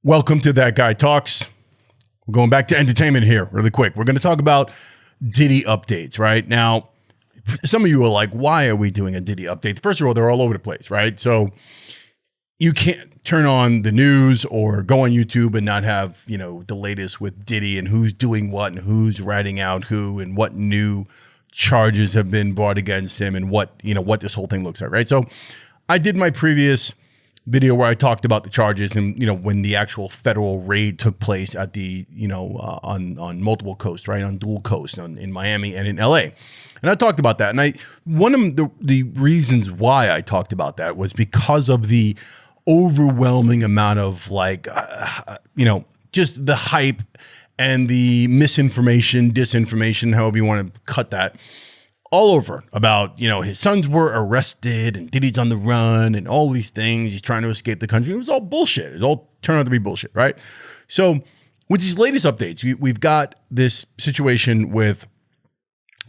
Welcome to That Guy Talks. We're going back to entertainment here really quick. We're going to talk about Diddy updates, right? Now, some of you are like, why are we doing a Diddy update? First of all, they're all over the place, right? So you can't turn on the news or go on YouTube and not have, the latest with Diddy and who's doing what and who's ratting out who and what new charges have been brought against him and what this whole thing looks like, right? So I did my previous video where I talked about the charges and, when the actual federal raid took place at the, on multiple coasts, right? On dual coasts in Miami and in LA. And I talked about that. And one of the reasons why I talked about that was because of the overwhelming amount of just the hype and the misinformation, disinformation, however you want to cut that, all over about, his sons were arrested and Diddy's on the run and all these things. He's trying to escape the country. It was all bullshit. It all turned out to be bullshit, right? So with these latest updates, we've got this situation with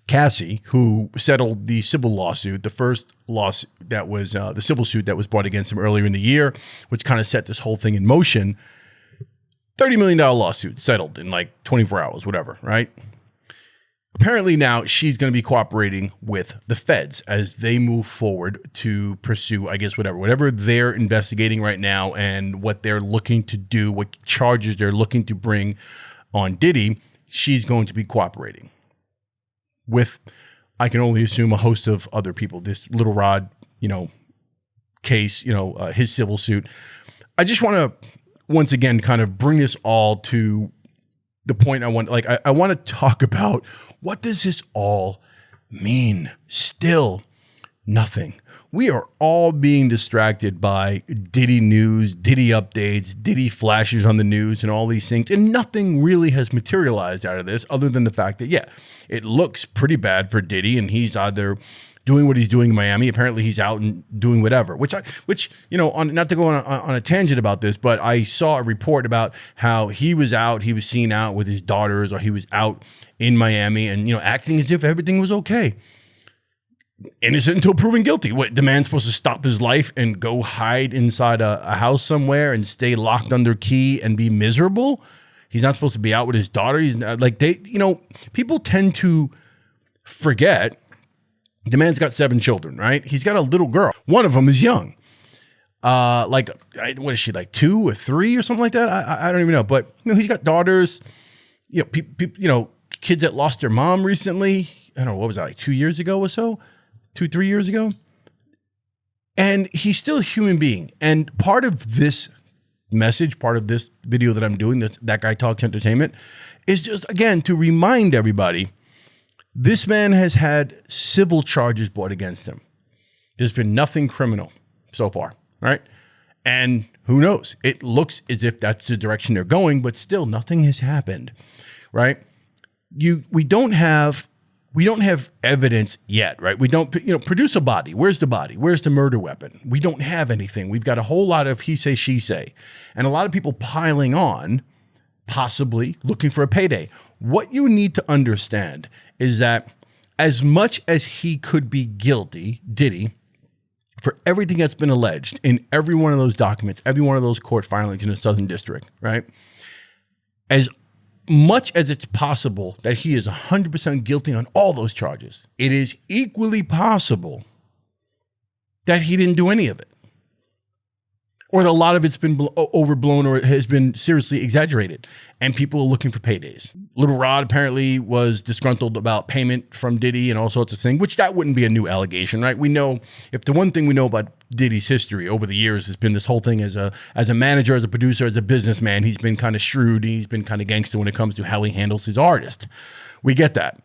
Cassie, who settled the civil lawsuit, the first lawsuit that was the civil suit that was brought against him earlier in the year, which kind of set this whole thing in motion. $30 million lawsuit settled in 24 hours, whatever, right? Apparently now she's going to be cooperating with the feds as they move forward to pursue, I guess, whatever they're investigating right now and what they're looking to do, what charges they're looking to bring on Diddy. She's going to be cooperating with, I can only assume, a host of other people. This Little Rod, case, his civil suit. I just want to, once again, kind of bring this all to the point I want to talk about. What does this all mean? Still nothing. We are all being distracted by Diddy news, Diddy updates, Diddy flashes on the news and all these things. And nothing really has materialized out of this other than the fact that, it looks pretty bad for Diddy and he's either doing what he's doing in Miami. Apparently he's out and doing whatever, which not to go on a tangent about this, but I saw a report about how he was seen out with his daughters, or he was out in Miami and, acting as if everything was okay. Innocent until proven guilty. What, the man's supposed to stop his life and go hide inside a house somewhere and stay locked under key and be miserable? He's not supposed to be out with his daughter. He's not, people tend to forget the man's got 7 children, right? He's got a little girl. One of them is young. What is she, 2 or 3 or something like that? I don't even know. But he's got daughters. Kids that lost their mom recently. I don't know, what was that, 2 years ago or so? 2-3 years ago? And he's still a human being. And part of this message, part of this video that I'm doing, That Guy Talks Entertainment, is just, again, to remind everybody, this man has had civil charges brought against him. There's been nothing criminal so far, right? And who knows? It looks as if that's the direction they're going, but still nothing has happened, right? We don't have evidence yet, right? We don't, produce a body. Where's the body? Where's the murder weapon? We don't have anything. We've got a whole lot of he say, she say, and a lot of people piling on, possibly looking for a payday. What you need to understand is that as much as he could be guilty, Diddy, for everything that's been alleged in every one of those documents, every one of those court filings in the Southern District, right? As much as it's possible that he is 100% guilty on all those charges, it is equally possible that he didn't do any of it, or that a lot of it's been overblown or has been seriously exaggerated, and people are looking for paydays. Little Rod apparently was disgruntled about payment from Diddy and all sorts of things, which that wouldn't be a new allegation, right? We know, if the one thing we know about Diddy's history over the years has been this whole thing as a manager, as a producer, as a businessman, he's been kind of shrewd, he's been kind of gangster when it comes to how he handles his artist. We get that.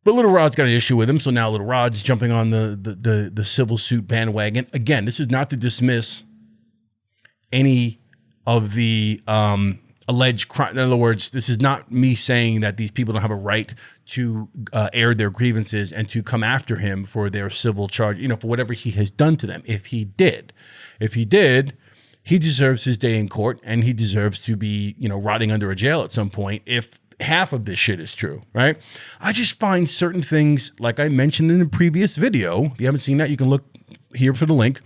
But Little Rod's got an issue with him, so now Little Rod's jumping on the civil suit bandwagon. Again, this is not to dismiss any of the alleged crime. In other words, this is not me saying that these people don't have a right to air their grievances and to come after him for their civil charge, for whatever he has done to them. If he did, he deserves his day in court, and he deserves to be, rotting under a jail at some point if half of this shit is true, right? I just find certain things, like I mentioned in the previous video, if you haven't seen that, you can look here for the link,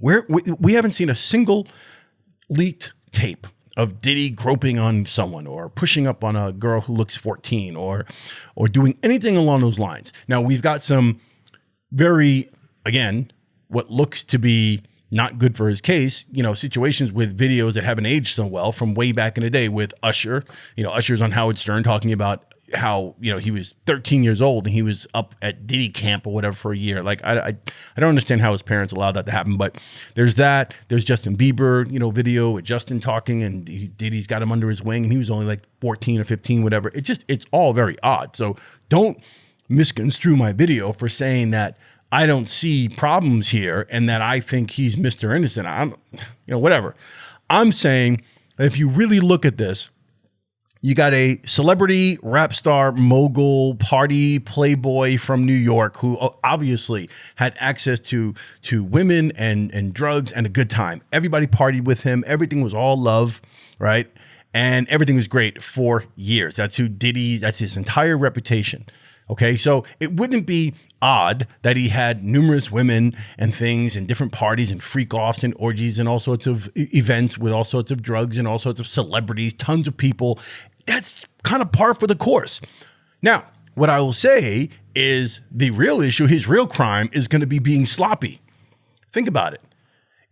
where we haven't seen a single leaked tape of Diddy groping on someone or pushing up on a girl who looks 14 or doing anything along those lines. Now, we've got some very, again, what looks to be not good for his case, situations with videos that haven't aged so well from way back in the day with Usher. Usher's on Howard Stern talking about how, he was 13 years old and he was up at Diddy camp or whatever for a year. Like, I don't understand how his parents allowed that to happen, but there's that. There's Justin Bieber, video with Justin talking and Diddy's got him under his wing and he was only like 14 or 15, whatever. It's all very odd. So don't misconstrue my video for saying that I don't see problems here and that I think he's Mr. Innocent. I'm, whatever. I'm saying if you really look at this, you got a celebrity, rap star, mogul, party playboy from New York who obviously had access to women and drugs and a good time. Everybody partied with him. Everything was all love, right? And everything was great for years. That's his entire reputation. Okay, so it wouldn't be odd that he had numerous women and things and different parties and freak offs and orgies and all sorts of events with all sorts of drugs and all sorts of celebrities, tons of people. That's kind of par for the course. Now, what I will say is the real issue, his real crime is going to be being sloppy. Think about it.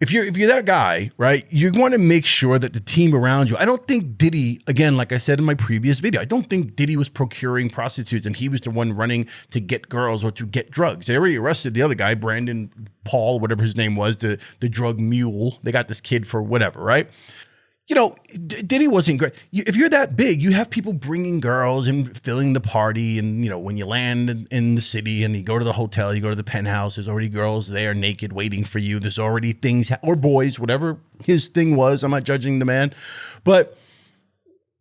If you're that guy, right, you want to make sure that the team around you, I don't think Diddy, again, like I said in my previous video, I don't think Diddy was procuring prostitutes and he was the one running to get girls or to get drugs. They already arrested the other guy, Brandon Paul, whatever his name was, the drug mule. They got this kid for whatever, right? Diddy wasn't great. If you're that big, you have people bringing girls and filling the party. And, when you land in the city and you go to the hotel, you go to the penthouse, there's already girls there naked waiting for you. There's already things, or boys, whatever his thing was. I'm not judging the man. But,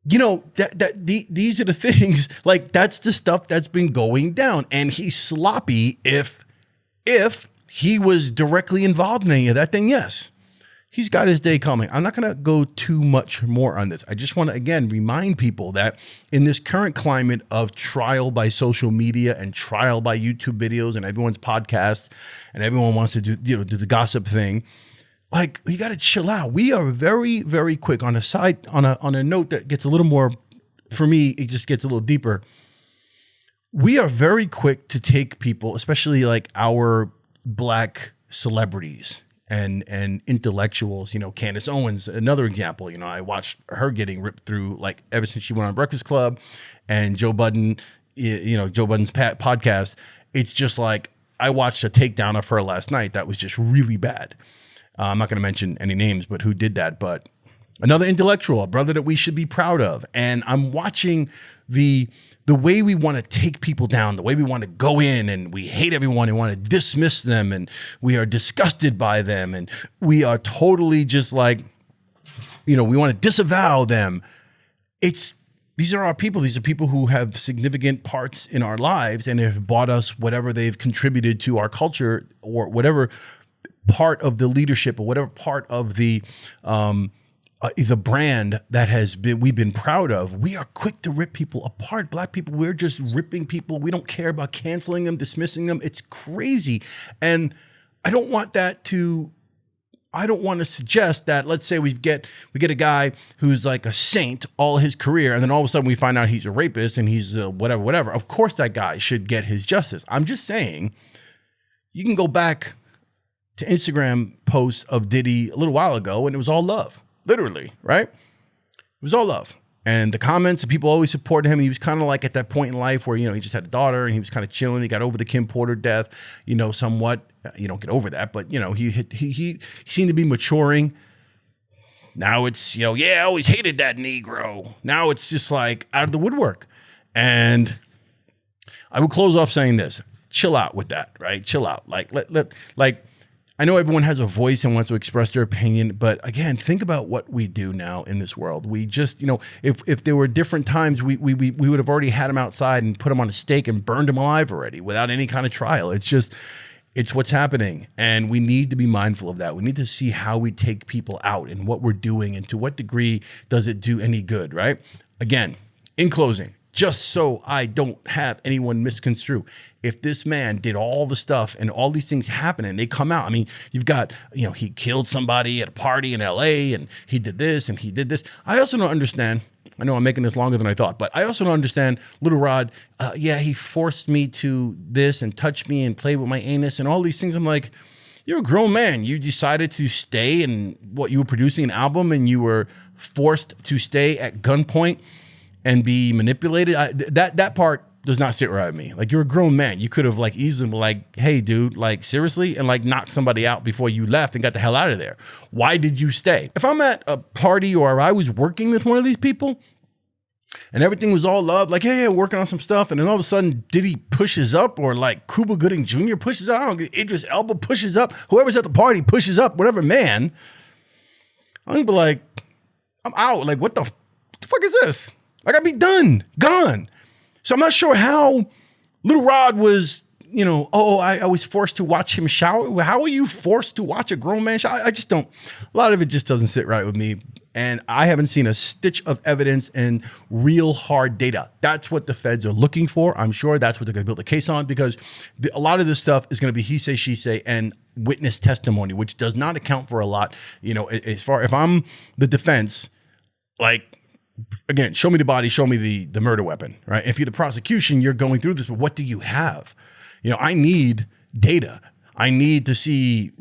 these are the things, like that's the stuff that's been going down. And he's sloppy if he was directly involved in any of that, then yes. He's got his day coming. I'm not going to go too much more on this. I just want to, again, remind people that in this current climate of trial by social media and trial by YouTube videos and everyone's podcast and everyone wants to do the gossip thing, like, you got to chill out. We are very, very quick on a note that gets a little more, for me, it just gets a little deeper. We are very quick to take people, especially like our Black celebrities and intellectuals, Candace Owens, another example. I watched her getting ripped through like ever since she went on Breakfast Club and Joe Budden, Joe Budden's podcast. It's just like, I watched a takedown of her last night. That was just really bad. I'm not going to mention any names, but who did that? But another intellectual, a brother that we should be proud of. And I'm watching the way we want to take people down, the way we want to go in and we hate everyone and want to dismiss them and we are disgusted by them and we are totally just like, we want to disavow them. These are our people. These are people who have significant parts in our lives and have bought us whatever they've contributed to our culture or whatever part of the leadership or whatever part of the brand that we've been proud of. We are quick to rip people apart. Black people, we're just ripping people. We don't care about canceling them, dismissing them. It's crazy. And I don't want to suggest that, let's say we get a guy who's like a saint all his career, and then all of a sudden we find out he's a rapist and he's whatever. Of course that guy should get his justice. I'm just saying, you can go back to Instagram posts of Diddy a little while ago and it was all love. Literally, right? It was all love. And the comments, people always supported him. He was kind of like at that point in life where, he just had a daughter and he was kind of chilling. He got over the Kim Porter death, somewhat. You don't get over that, but, he seemed to be maturing. Now it's, I always hated that Negro. Now it's just like out of the woodwork. And I will close off saying this. Chill out with that, right? Chill out. I know everyone has a voice and wants to express their opinion, but again, think about what we do now in this world. We just, if there were different times, we would have already had him outside and put him on a stake and burned him alive already without any kind of trial. It's what's happening. And we need to be mindful of that. We need to see how we take people out and what we're doing and to what degree does it do any good, right? Again, in closing, just so I don't have anyone misconstrue. If this man did all the stuff and all these things happen and they come out, I mean, you've got, he killed somebody at a party in LA and he did this and he did this. I also don't understand. I know I'm making this longer than I thought, but I also don't understand Little Rod. He forced me to this and touch me and play with my anus and all these things. I'm like, you're a grown man. You decided to stay and you were producing an album and you were forced to stay at gunpoint and be manipulated. That part does not sit right with me. Like, you're a grown man. You could have easily been like, hey dude, seriously, and knock somebody out before you left and got the hell out of there. Why did you stay? If I'm at a party or I was working with one of these people and everything was all love, hey, working on some stuff, and then all of a sudden Diddy pushes up, or Cuba Gooding Jr. pushes up, I don't know, Idris Elba pushes up, whoever's at the party pushes up, whatever, man, I'm gonna be like, I'm out. What the fuck is this? I'd be done, gone. So I'm not sure how Little Rod was, I was forced to watch him shower. How are you forced to watch a grown man shower? I just don't, a lot of it just doesn't sit right with me. And I haven't seen a stitch of evidence and real hard data. That's what the feds are looking for. I'm sure that's what they're going to build a case on, because a lot of this stuff is going to be he say, she say, and witness testimony, which does not account for a lot. As far, if I'm the defense, again, show me the body, show me the murder weapon, right? If you're the prosecution, you're going through this, but what do you have? I need data. I need to see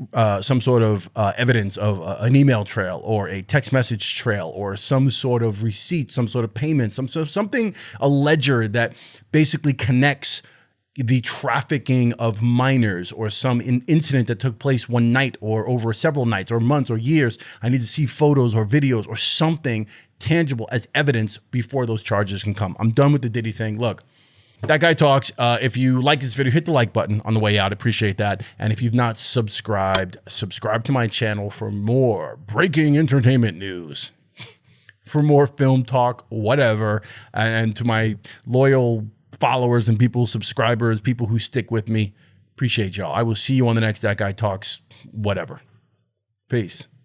some sort of evidence of an email trail or a text message trail or some sort of receipt, some sort of payment, something, a ledger that basically connects the trafficking of minors or some incident that took place one night or over several nights or months or years. I need to see photos or videos or something tangible as evidence before those charges can come. I'm done with the Diddy thing. Look, That Guy Talks. If you like this video, hit the like button on the way out. Appreciate that. And if you've not subscribed, subscribe to my channel for more breaking entertainment news, for more film talk, whatever. And to my loyal followers and people, subscribers, people who stick with me, appreciate y'all. I will see you on the next That Guy Talks, whatever. Peace.